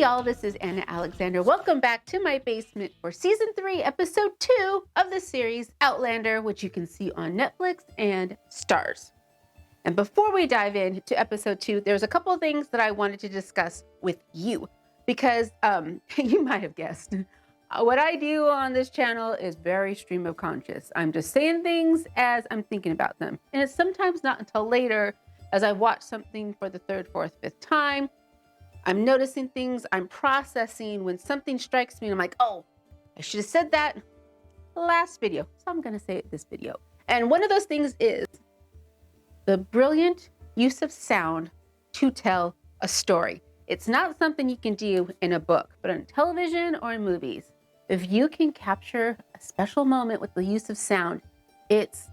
y'all, this is Anna Alexander. Welcome back to my basement for season 3, episode 2 of the series Outlander, which you can see on Netflix and Starz. And before we dive into episode 2, there's a couple of things that I wanted to discuss with you because you might have guessed. What I do on this channel is very stream of conscious. I'm just saying things as I'm thinking about them. And it's sometimes not until later as I watch something for the third, fourth, fifth time. I'm noticing things, I'm processing when something strikes me and I'm like, oh, I should have said that last video. So I'm gonna say it this video. And one of those things is the brilliant use of sound to tell a story. It's not something you can do in a book, but on television or in movies. If you can capture a special moment with the use of sound, it's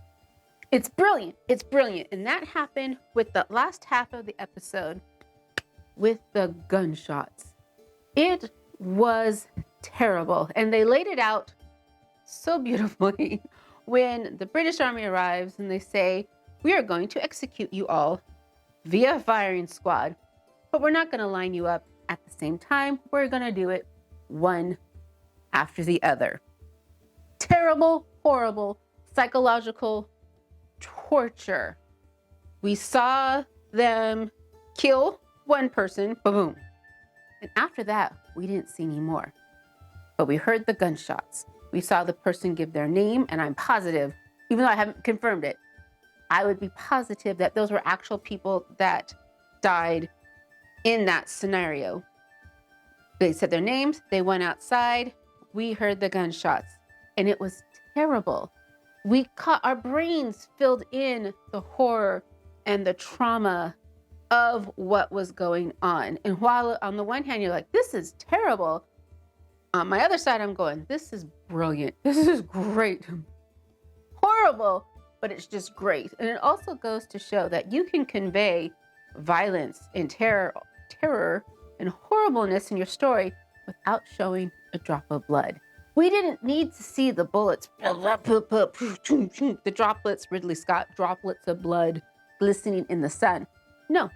brilliant. It's brilliant. And that happened with the last half of the episode with the gunshots. It was terrible. And they laid it out so beautifully when the British Army arrives and they say, we are going to execute you all via firing squad, but we're not going to line you up at the same time. We're going to do it one after the other. Terrible, horrible, psychological torture. We saw them kill one person, boom. And after that, we didn't see any more. But we heard the gunshots. We saw the person give their name, and I'm positive, even though I haven't confirmed it, I would be positive that those were actual people that died in that scenario. They said their names, they went outside, we heard the gunshots, and it was terrible. Our brains filled in the horror and the trauma of what was going on. And while on the one hand, you're like, this is terrible. On my other side, I'm going, this is brilliant. This is great. Horrible, but it's just great. And it also goes to show that you can convey violence and terror and horribleness in your story without showing a drop of blood. We didn't need to see the bullets, the droplets, Ridley Scott, droplets of blood glistening in the sun. No,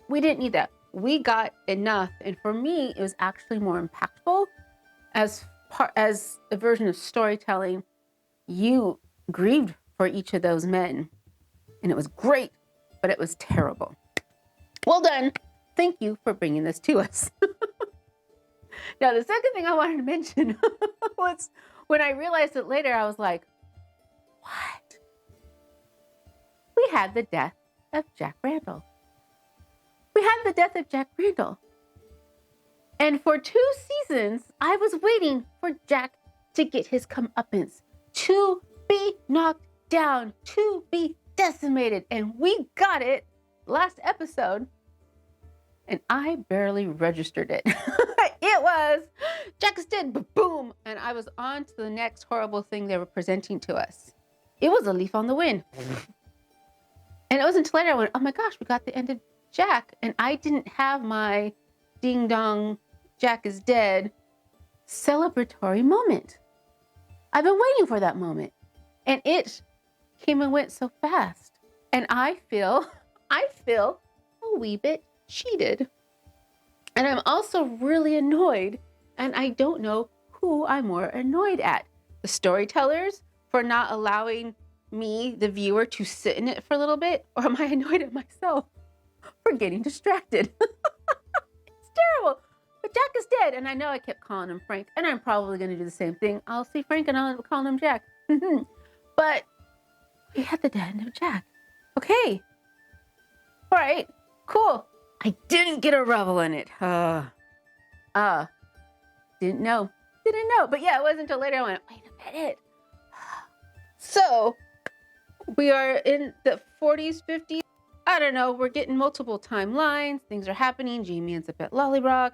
we didn't need that. We got enough. And for me, it was actually more impactful as a version of storytelling. You grieved for each of those men. And it was great, but it was terrible. Well done. Thank you for bringing this to us. Now, the second thing I wanted to mention was when I realized it later, I was like, what? We had the death of Jack Randall. We had the death of Jack Randall. And for 2 seasons, I was waiting for Jack to get his comeuppance, to be knocked down, to be decimated. And we got it last episode. And I barely registered it. It was, Jack is dead, boom. And I was on to the next horrible thing they were presenting to us. It was a leaf on the wind. And it wasn't until later I went, oh my gosh, we got the end of Jack. And I didn't have my ding dong, Jack is dead celebratory moment. I've been waiting for that moment. And it came and went so fast. And I feel a wee bit cheated. And I'm also really annoyed. And I don't know who I'm more annoyed at. The storytellers for not allowing me, the viewer, to sit in it for a little bit? Or am I annoyed at myself for getting distracted? It's terrible. But Jack is dead. And I know I kept calling him Frank. And I'm probably going to do the same thing. I'll see Frank and I'll call him Jack. But we had the death of Jack. Okay. All right. Cool. I didn't get a revel in it. Didn't know. But yeah, it wasn't until later I went, wait a minute. So we are in the 40s, 50s. I don't know. We're getting multiple timelines. Things are happening. Jamie ends up at Lollyrock.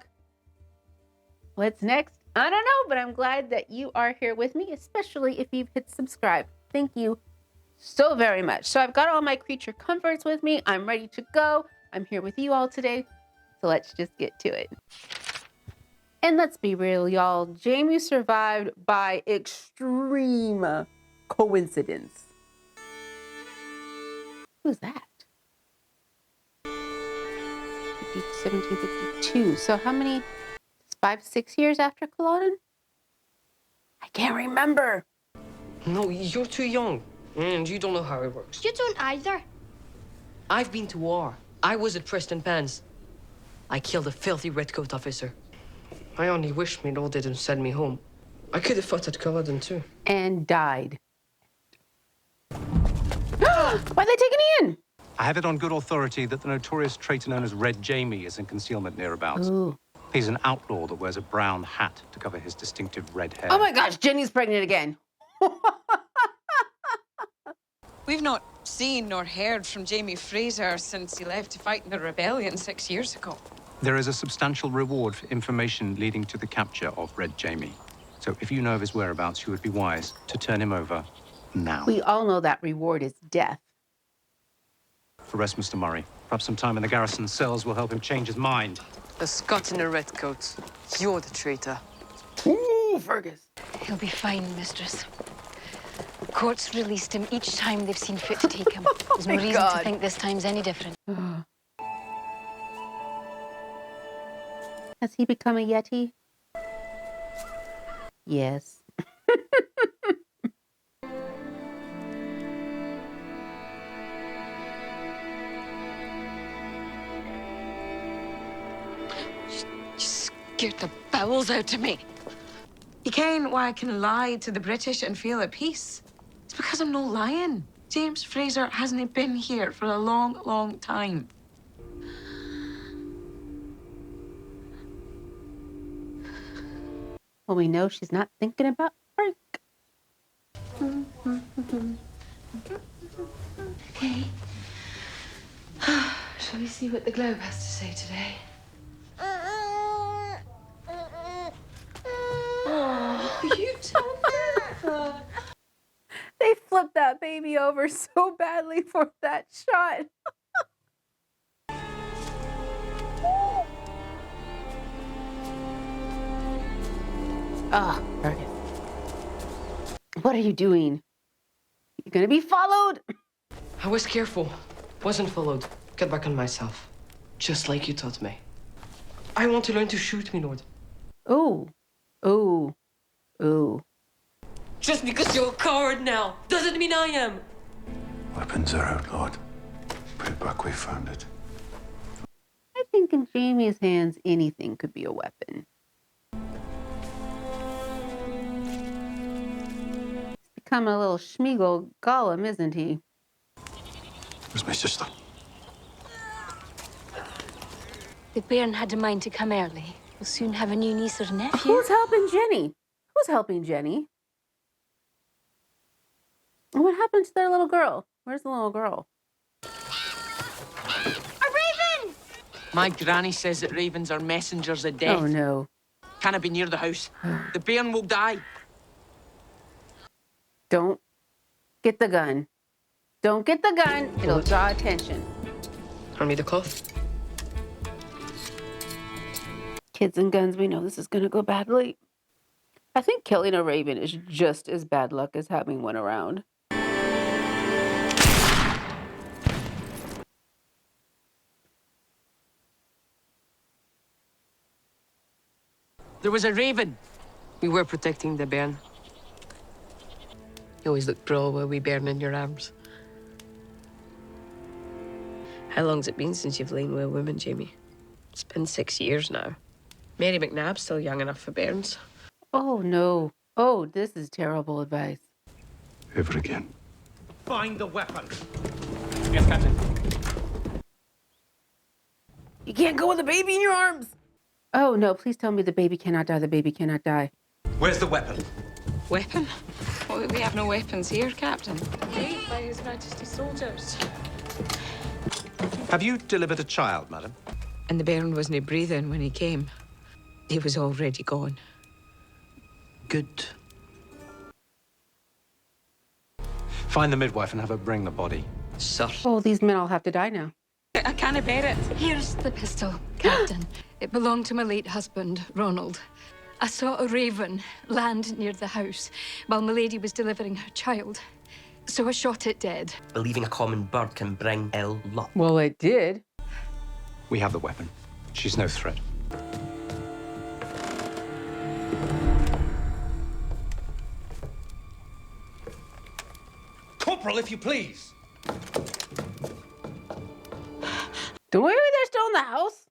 What's next? I don't know, but I'm glad that you are here with me, especially if you've hit subscribe. Thank you so very much. So I've got all my creature comforts with me. I'm ready to go. I'm here with you all today. So let's just get to it. And let's be real, y'all. Jamie survived by extreme coincidence. Who's that? 1752. So how many? 5, 6 years after Culloden? I can't remember. No, you're too young. And you don't know how it works. You don't either. I've been to war. I was at Preston Pans. I killed a filthy redcoat officer. I only wish me Lord didn't send me home. I could have fought at Culloden too. And died. Why are they taking me in? I have it on good authority that the notorious traitor known as Red Jamie is in concealment nearabouts. Ooh. He's an outlaw that wears a brown hat to cover his distinctive red hair. Oh my gosh, Jenny's pregnant again. We've not seen nor heard from Jamie Fraser since he left to fight in the rebellion 6 years ago. There is a substantial reward for information leading to the capture of Red Jamie. So if you know of his whereabouts, you would be wise to turn him over now. We all know that reward is death. Arrest Mr. Murray. Perhaps some time in the garrison cells will help him change his mind. The Scot in the redcoats. You're the traitor. Ooh, Fergus. He'll be fine, mistress. Courts released him each time they've seen fit to take him. There's no reason to think this time's any different. Has he become a Yeti? Yes. Scared the bowels out of me. You ken why I can lie to the British and feel at peace? It's because I'm no lying. James Fraser hasn't been here for a long, long time. Well, we know she's not thinking about Frank. Okay. Shall we see what the Globe has to say today? Oh, you told her. They flipped that baby over so badly for that shot. Ah, Fergus. What are you doing? You're gonna be followed. I was careful. Wasn't followed. Get back on myself. Just like you taught me. I want to learn to shoot, me lord. Ooh. Ooh. Ooh. Just because you're a coward now doesn't mean I am. Weapons are outlawed. Put it back where we found it. I think in Jamie's hands, anything could be a weapon. He's become a little Schmeagol Gollum, isn't he? Where's my sister? The bairn had a mind to come early. We'll soon have a new niece or nephew. Who's helping Jenny? Who's helping Jenny? And what happened to their little girl? Where's the little girl? A raven! My granny says that ravens are messengers of death. Oh, no. Can't be near the house. The bairn will die. Don't get the gun. Don't get the gun. It'll draw attention. Hand me the cloth. Kids and guns, we know this is going to go badly. I think killing a raven is just as bad luck as having one around. There was a raven. We were protecting the bairn. You always look droll while we bairn in your arms. How long's it been since you've lain with a woman, Jamie? It's been 6 years now. Mary McNabb's still young enough for bairns. Oh, no. Oh, this is terrible advice. Ever again. Find the weapon. Yes, Captain. You can't go with a baby in your arms. Oh, no, please tell me the baby cannot die. The baby cannot die. Where's the weapon? Weapon? Well, we have no weapons here, Captain. Made by His Majesty's soldiers. Have you delivered a child, madam? And the bairn wasn't breathing when he came. He was already gone. Good. Find the midwife and have her bring the body. Sir. Oh, these men all have to die now. I can't bear it. Here's the pistol, Captain. It belonged to my late husband, Ronald. I saw a raven land near the house while my lady was delivering her child. So I shot it dead. Believing a common bird can bring ill luck. Well, it did. We have the weapon. She's no threat. corporal, if you please. Maybe they're still in the house.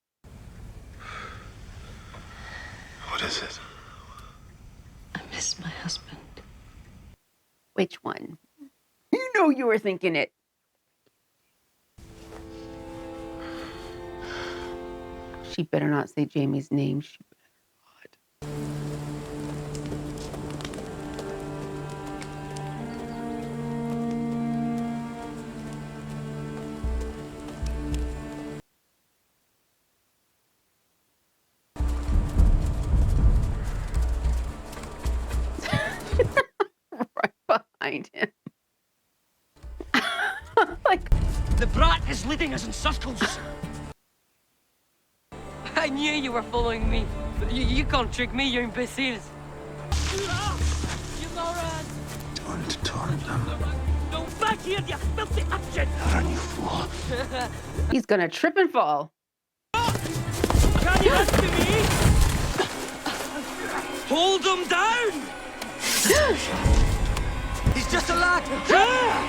What is it? I miss my husband. Which one? You know you were thinking it. She better not say Jamie's name. She better not. Right behind him. Like, The brat is leading us in circles. I knew you were following me. You can't trick me, you imbeciles. You morons! Don't taunt them. No, back here, you filthy urchin! Run, you fool. he's gonna trip and fall. Can you answer me? Hold him down! He's just a lad.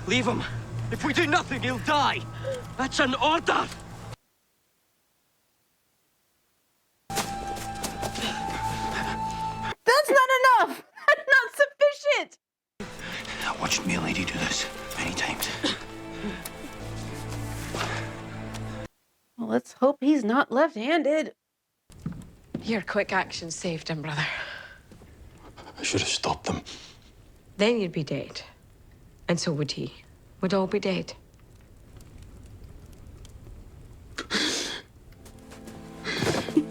Leave him. If we do nothing, he'll die. That's an order. That's not enough. That's not sufficient. I watched me lady do this many times. Well, let's hope he's not left-handed. Your quick action saved him, brother. I should have stopped them. Then you'd be dead. And so would he. We'd all be dead. He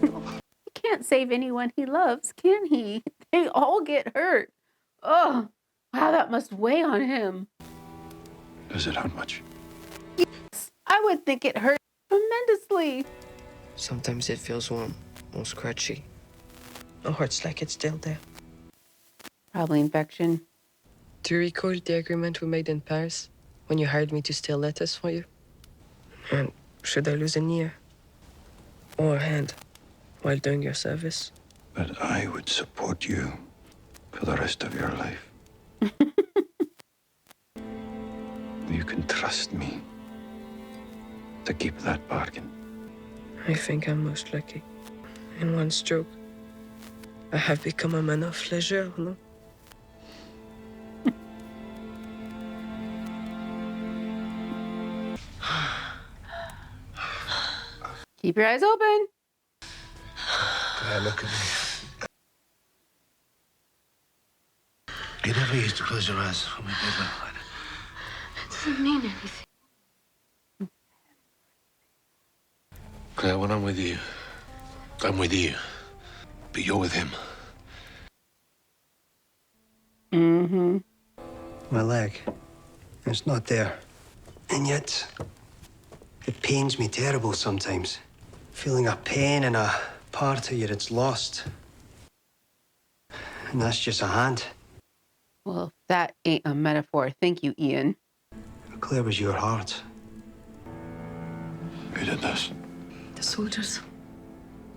can't save anyone he loves, can he? They all get hurt. Oh, wow, that must weigh on him. Does it hurt much? I would think it hurt tremendously. Sometimes it feels warm, or scratchy. Or hurts like it's still there. Probably infection. Do you recall the agreement we made in Paris when you hired me to steal letters for you? And should I lose an ear or a hand while doing your service? But I would support you for the rest of your life. You can trust me to keep that bargain. I think I'm most lucky. In one stroke, I have become a man of leisure, no? Keep your eyes open. Claire, look at me. You never used to close your eyes when we did that. It doesn't mean anything. Claire, when I'm with you, I'm with you. But you're with him. Mm-hmm. My leg. It's not there. And yet, it pains me terrible sometimes. Feeling a pain in a part of you that's lost. And that's just a hand. Well, that ain't a metaphor. Thank you, Ian. Claire was your heart. Who did this? The soldiers,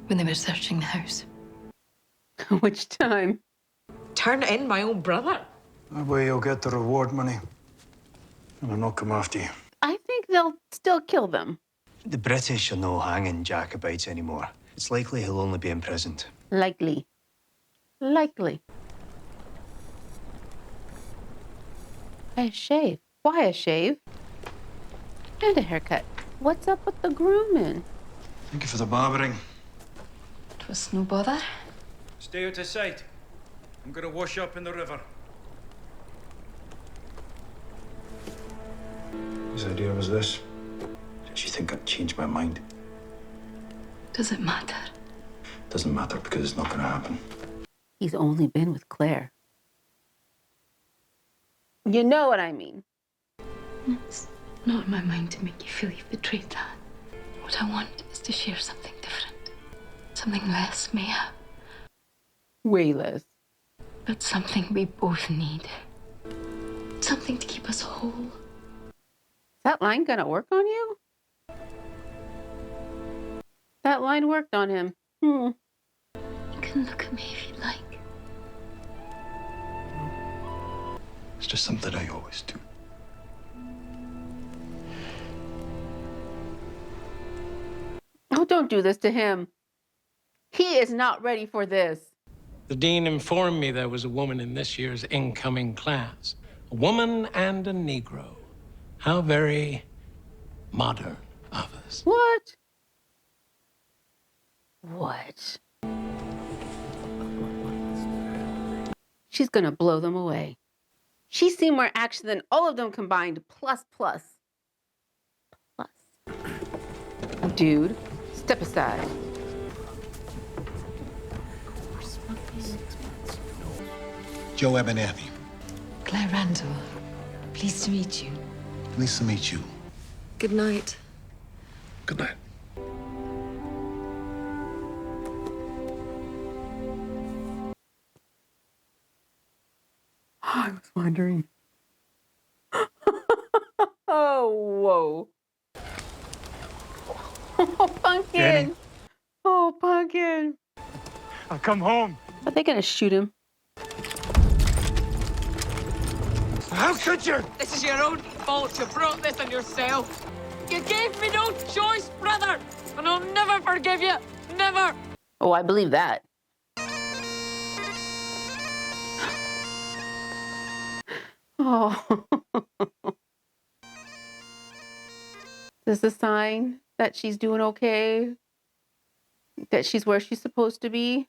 when they were searching the house. Which time? Turn in my own brother. That way you'll get the reward money. And I'll not come after you. I think they'll still kill them. The British are no hanging Jacobites anymore. It's likely he'll only be imprisoned. Likely. Likely. A shave. Why a shave? And a haircut. What's up with the grooming? Thank you for the barbering. It was no bother. Stay out of sight. I'm gonna wash up in the river. Whose idea was this? Did you think I'd change my mind? Does it matter? Doesn't matter because it's not going to happen. He's only been with Claire. You know what I mean. It's not in my mind to make you feel you've betrayed that. What I want is to share something different. Something less mayhap, Way less. but something we both need. Something to keep us whole. Is that line gonna work on you? That line worked on him. can look at me if you like. It's just something I always do. Oh, don't do this to him. He is not ready for this. The dean informed me there was a woman in this year's incoming class. A woman and a Negro. How very modern of us. What? What? She's gonna blow them away. She's seen more action than all of them combined, plus. Dude, step aside. Joe Abernathy. Claire Randall. Pleased to meet you. Pleased to meet you. Good night. Good night. I was wondering. Oh, whoa. Oh, Pumpkin. Jenny. Oh, Pumpkin. I'll come home. Are they gonna shoot him? How could you? This is your own fault. You brought this on yourself. You gave me no choice, brother. And I'll never forgive you. Never. Oh, I believe that. Oh. Is this a sign that she's doing okay? That she's where she's supposed to be?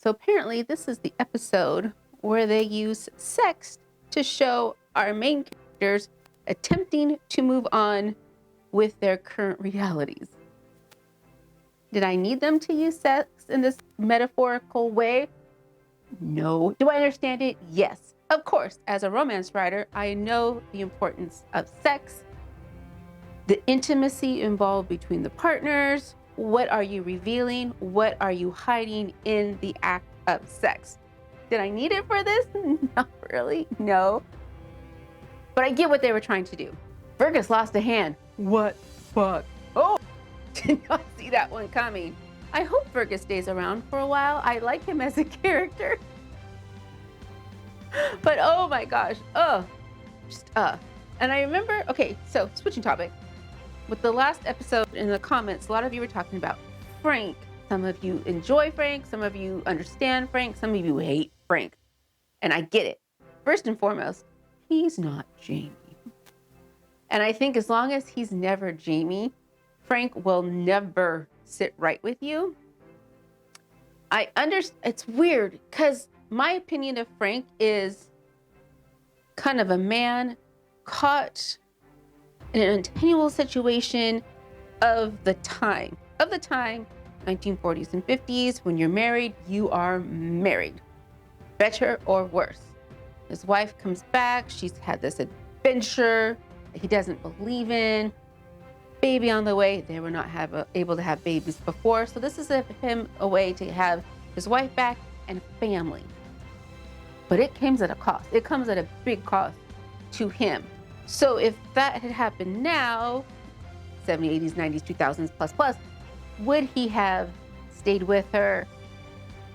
So apparently this is the episode where they use sex to show our main characters attempting to move on with their current realities. Did I need them to use sex in this metaphorical way? No. Do I understand it? Yes. Of course, as a romance writer, I know the importance of sex, the intimacy involved between the partners. What are you revealing? What are you hiding in the act of sex? Did I need it for this? Not really, no. But I get what they were trying to do. Fergus lost a hand. What fuck? Oh, did not see that one coming. I hope Fergus stays around for a while. I like him as a character. But oh my gosh, And I remember, okay, so switching topic. With the last episode in the comments, a lot of you were talking about Frank. Some of you enjoy Frank, some of you understand Frank, some of you hate Frank. And I get it. First and foremost, he's not Jamie. And I think as long as he's never Jamie, Frank will never sit right with you. I understand, it's weird, because my opinion of Frank is kind of a man caught in an untenable situation of the time. 1940s and 50s, when you're married, you are married. Better or worse. His wife comes back, she's had this adventure he doesn't believe in. Baby on the way, they were not able to have babies before, so this is him a way to have his wife back and family. But it comes at a cost. It comes at a big cost to him. So if that had happened now, 70s, 80s, 90s, 2000s, plus, would he have stayed with her,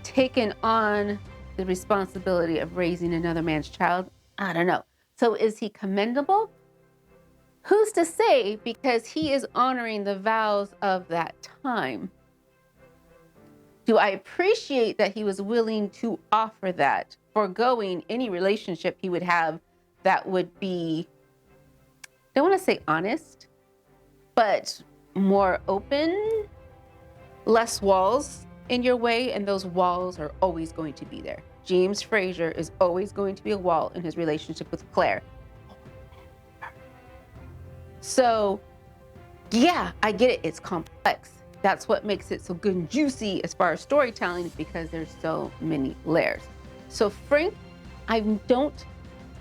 taken on the responsibility of raising another man's child? I don't know. So is he commendable? Who's to say, because he is honoring the vows of that time. Do I appreciate that he was willing to offer that, foregoing any relationship he would have that would be, I don't want to say honest, but more open, less walls in your way, and those walls are always going to be there. James Fraser is always going to be a wall in his relationship with Claire. So, yeah, I get it. It's complex. That's what makes it so good and juicy as far as storytelling, because there's so many layers. So Frank, I don't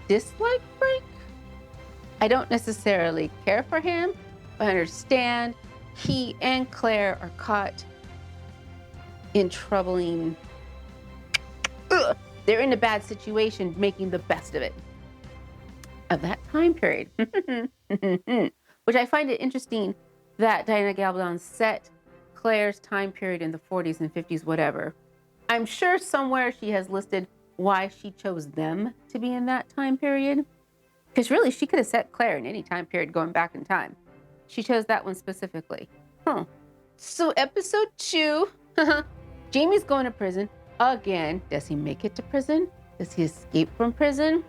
dislike Frank. I don't necessarily care for him, but I understand he and Claire are caught in troubling, they're in a bad situation, making the best of it. of that time period. Which I find it interesting that Diana Gabaldon set Claire's time period in the 40s and 50s, whatever. I'm sure somewhere she has listed why she chose them to be in that time period. Because really, she could have set Claire in any time period going back in time. She chose that one specifically. So episode 2, Jamie's going to prison again. Does he make it to prison? Does he escape from prison?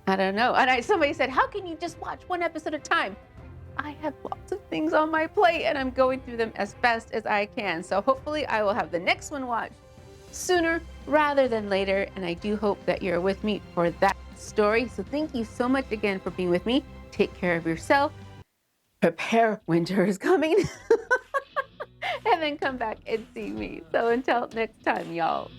I don't know. And somebody said, how can you just watch one episode at a time? I have lots of things on my plate and I'm going through them as fast as I can. So hopefully I will have the next one watched sooner rather than later. And I do hope that you're with me for that story. So thank you so much again for being with me. Take care of yourself. Prepare, winter is coming. And then come back and see me. So until next time, y'all.